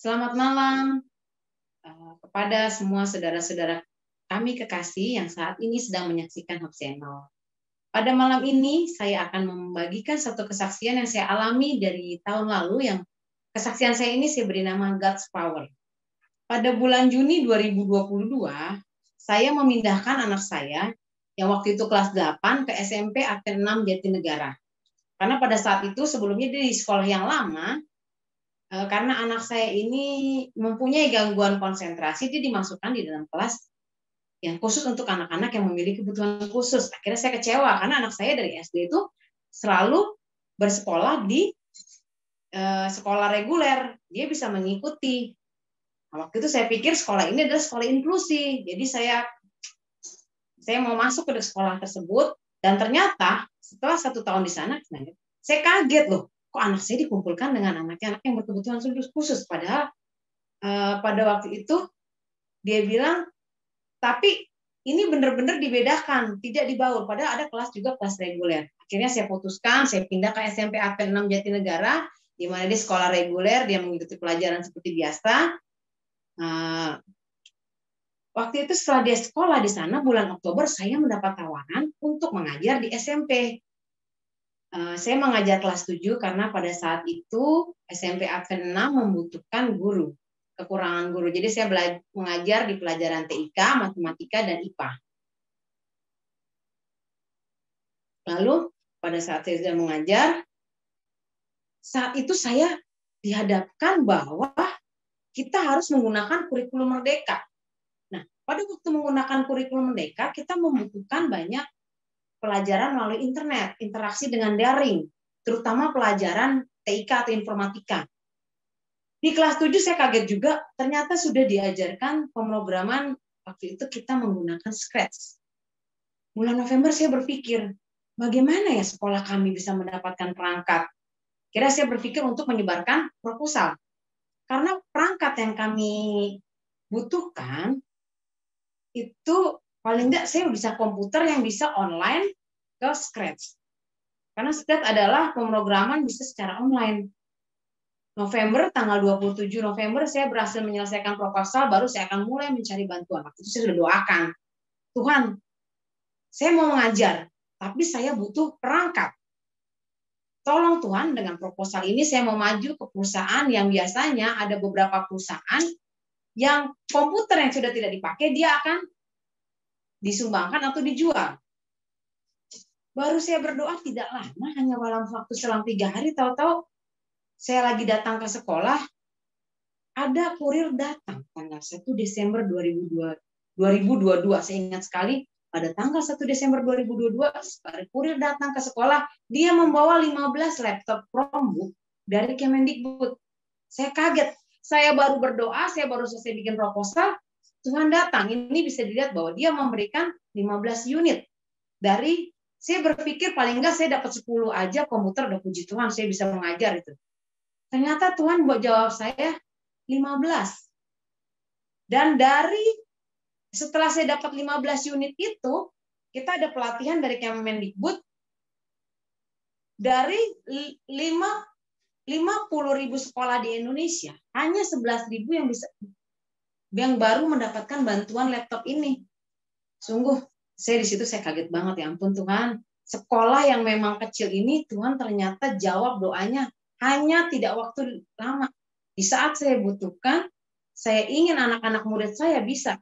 Selamat malam kepada semua saudara-saudara kami kekasih yang saat ini sedang menyaksikan Hope Channel. Pada malam ini saya akan membagikan satu kesaksian yang saya alami dari tahun lalu, yang kesaksian saya ini saya beri nama God's Power. Pada bulan Juni 2022, saya memindahkan anak saya yang waktu itu kelas 8 ke SMP Advent 6 Jatinegara. Karena pada saat itu sebelumnya dia di sekolah yang lama, karena anak saya ini mempunyai gangguan konsentrasi, dia dimasukkan di dalam kelas yang khusus untuk anak-anak yang memiliki kebutuhan khusus. Akhirnya saya kecewa karena anak saya dari SD itu selalu bersekolah di sekolah reguler, dia bisa mengikuti. Nah, waktu itu saya pikir sekolah ini adalah sekolah inklusi, jadi saya mau masuk ke sekolah tersebut, dan ternyata setelah 1 tahun di sana, saya kaget loh, kok anak saya dikumpulkan dengan anak-anak yang berkebutuhan khusus. Padahal pada waktu itu dia bilang, tapi ini benar-benar dibedakan, tidak dibaur. Padahal ada kelas juga kelas reguler. Akhirnya saya putuskan, saya pindah ke SMP Advent 6 Jatinegara, di mana dia sekolah reguler, dia mengikuti pelajaran seperti biasa. Waktu itu setelah dia sekolah di sana, bulan Oktober saya mendapat tawaran untuk mengajar di SMP. Saya mengajar kelas 7 karena pada saat itu SMP Advent 6 membutuhkan guru, kekurangan guru. Jadi saya mengajar di pelajaran TIK, matematika, dan IPA. Lalu pada saat saya sudah mengajar, saat itu saya dihadapkan bahwa kita harus menggunakan kurikulum Merdeka. Nah, pada waktu menggunakan kurikulum Merdeka, kita membutuhkan banyak pelajaran melalui internet, interaksi dengan daring, terutama pelajaran TIK atau informatika. Di kelas 7 saya kaget juga, ternyata sudah diajarkan pemrograman. Waktu itu kita menggunakan Scratch. Bulan November saya berpikir, bagaimana ya sekolah kami bisa mendapatkan perangkat? Kira saya berpikir untuk menyebarkan proposal. Karena perangkat yang kami butuhkan, itu paling enggak saya bisa komputer yang bisa online ke Scratch. Karena Scratch adalah pemrograman bisa secara online. November, tanggal 27 November, saya berhasil menyelesaikan proposal, baru saya akan mulai mencari bantuan. Waktu itu saya sudah doakan, Tuhan, saya mau mengajar, tapi saya butuh perangkat. Tolong Tuhan, dengan proposal ini saya mau maju ke perusahaan yang biasanya ada beberapa perusahaan yang komputer yang sudah tidak dipakai, dia akan disumbangkan atau dijual. Baru saya berdoa tidak lama, hanya dalam waktu selang 3 hari, tahu-tahu saya lagi datang ke sekolah, ada kurir datang tanggal 1 Desember 2022, saya ingat sekali, pada tanggal 1 Desember 2022, kurir datang ke sekolah, dia membawa 15 laptop Chromebook dari Kemendikbud. Saya kaget, saya baru berdoa, saya baru selesai bikin proposal, Tuhan datang. Ini bisa dilihat bahwa dia memberikan 15 unit. Dari, saya berpikir paling enggak saya dapat 10 aja komputer, udah puji Tuhan, saya bisa mengajar itu. Ternyata Tuhan buat jawab saya 15. Dan dari, setelah saya dapat 15 unit itu, kita ada pelatihan dari Kemendikbud, dari 50.000 sekolah di Indonesia, hanya 11.000 yang baru mendapatkan bantuan laptop ini. Sungguh, saya di situ saya kaget banget, ya ampun Tuhan, sekolah yang memang kecil ini Tuhan ternyata jawab doanya hanya tidak waktu lama. Di saat saya butuhkan, saya ingin anak-anak murid saya bisa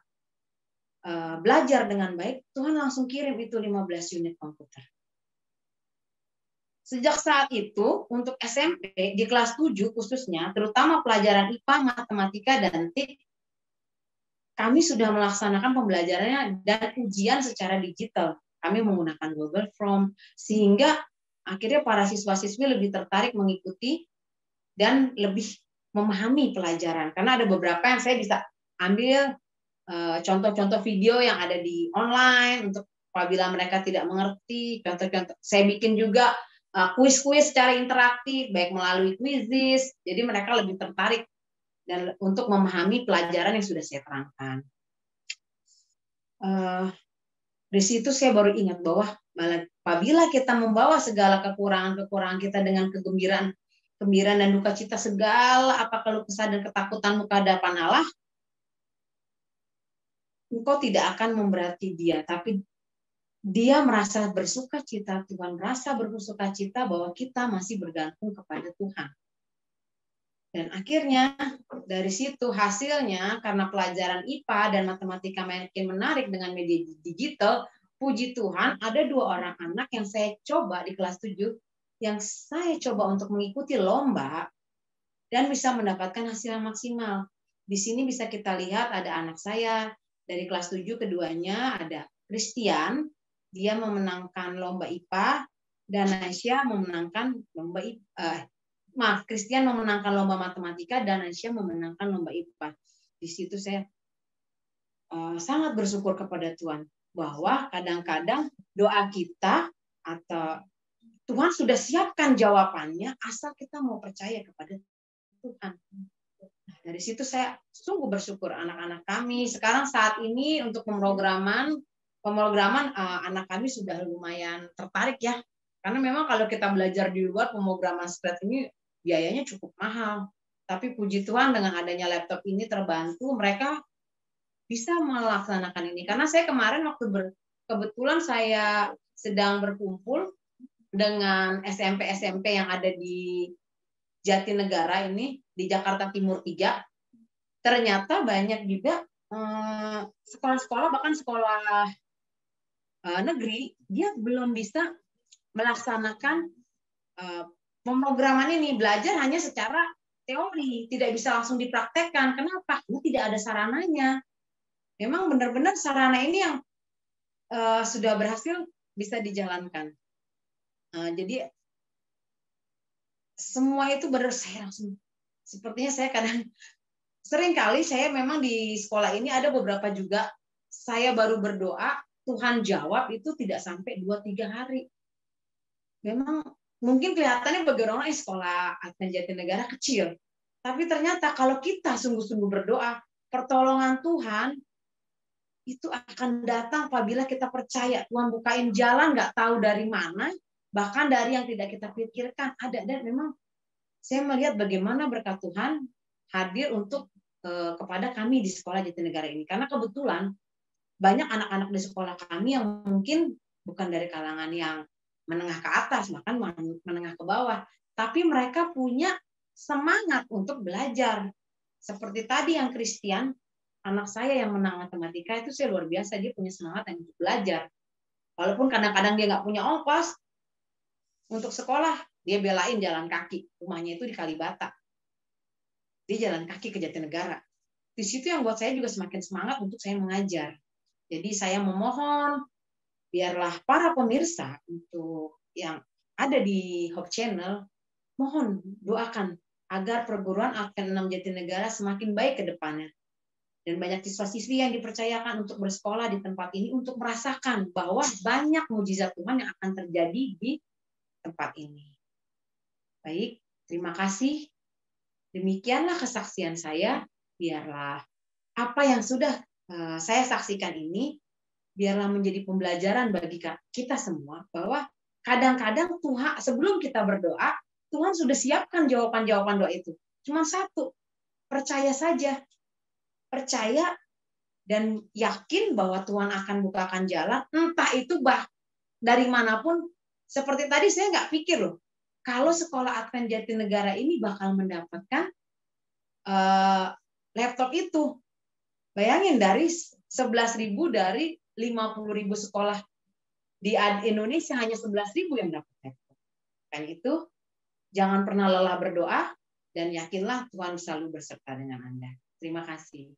belajar dengan baik, Tuhan langsung kirim itu 15 unit komputer. Sejak saat itu, untuk SMP, di kelas 7 khususnya, terutama pelajaran IPA, matematika, dan TIK, kami sudah melaksanakan pembelajarannya dan ujian secara digital. Kami menggunakan Google Form, sehingga akhirnya para siswa-siswi lebih tertarik mengikuti dan lebih memahami pelajaran. Karena ada beberapa yang saya bisa ambil contoh-contoh video yang ada di online, untuk apabila mereka tidak mengerti, contoh-contoh. Saya bikin juga kuis-kuis secara interaktif, baik melalui quizzes, jadi mereka lebih tertarik dan untuk memahami pelajaran yang sudah saya terangkan. Di situ saya baru ingat bahwa apabila kita membawa segala kekurangan-kekurangan kita dengan kegembiraan, kegembiraan dan duka cita segala apa keluh kesah dan ketakutanmu ke hadapan Allah, engkau tidak akan memberati dia, tapi dia merasa bersuka cita, Tuhan merasa bersuka cita bahwa kita masih bergantung kepada Tuhan. Dan akhirnya dari situ hasilnya karena pelajaran IPA dan matematika makin menarik dengan media digital, puji Tuhan ada 2 orang anak yang saya coba di kelas 7 yang saya coba untuk mengikuti lomba dan bisa mendapatkan hasil yang maksimal. Di sini bisa kita lihat ada anak saya dari kelas 7 keduanya ada Christian, dia memenangkan lomba IPA dan Aisyah memenangkan lomba Christian memenangkan lomba matematika dan Aisyah memenangkan lomba IPA. Di situ saya sangat bersyukur kepada Tuhan bahwa kadang-kadang doa kita atau Tuhan sudah siapkan jawabannya asal kita mau percaya kepada Tuhan. Nah, dari situ saya sungguh bersyukur anak-anak kami. Sekarang saat ini untuk pemrograman anak kami sudah lumayan tertarik ya. Karena memang kalau kita belajar di luar pemrograman STAT ini biayanya cukup mahal. Tapi puji Tuhan dengan adanya laptop ini terbantu mereka bisa melaksanakan ini. Karena saya kemarin waktu kebetulan saya sedang berkumpul dengan SMP-SMP yang ada di Jatinegara ini, di Jakarta Timur 3. Ternyata banyak juga sekolah-sekolah, bahkan sekolah negeri, dia belum bisa melaksanakan pemrograman ini, belajar hanya secara teori, tidak bisa langsung dipraktekkan. Kenapa? Ini tidak ada sarananya. Memang benar-benar sarana ini yang sudah berhasil bisa dijalankan. Jadi semua itu benar saya langsung. Sepertinya saya sering kali saya memang di sekolah ini ada beberapa juga saya baru berdoa Tuhan jawab itu tidak sampai 2-3 hari. Memang mungkin kelihatannya bagi orang sekolah Advent Jatinegara kecil. Tapi ternyata kalau kita sungguh-sungguh berdoa, pertolongan Tuhan itu akan datang apabila kita percaya. Tuhan bukain jalan nggak tahu dari mana, bahkan dari yang tidak kita pikirkan ada. Dan memang saya melihat bagaimana berkat Tuhan hadir untuk kepada kami di sekolah Jatinegara ini. Karena kebetulan banyak anak-anak di sekolah kami yang mungkin bukan dari kalangan yang menengah ke atas, bahkan menengah ke bawah. Tapi mereka punya semangat untuk belajar. Seperti tadi yang Christian, anak saya yang menang matematika, itu saya luar biasa. Dia punya semangat untuk belajar. Walaupun kadang-kadang dia nggak punya ongkos untuk sekolah, dia belain jalan kaki. Rumahnya itu di Kalibata. Dia jalan kaki ke Jatinegara. Di situ yang buat saya juga semakin semangat untuk saya mengajar. Jadi saya memohon, biarlah para pemirsa untuk yang ada di Hope Channel, mohon doakan agar perguruan Advent 6 Jatinegara semakin baik ke depannya. Dan banyak siswa-siswi yang dipercayakan untuk bersekolah di tempat ini untuk merasakan bahwa banyak mujizat Tuhan yang akan terjadi di tempat ini. Baik, terima kasih. Demikianlah kesaksian saya. Biarlah apa yang sudah saya saksikan ini biarlah menjadi pembelajaran bagi kita semua bahwa kadang-kadang Tuhan sebelum kita berdoa, Tuhan sudah siapkan jawaban-jawaban doa itu. Cuma satu, percaya saja. Percaya dan yakin bahwa Tuhan akan bukakan jalan, entah itu dari manapun. Seperti tadi saya nggak pikir loh, kalau sekolah Advent Jatinegara ini bakal mendapatkan laptop itu. Bayangin dari 11.000 dari 50.000 sekolah di Indonesia hanya 11.000 yang dapat laptop. Kan itu, jangan pernah lelah berdoa dan yakinlah Tuhan selalu berserta dengan Anda. Terima kasih.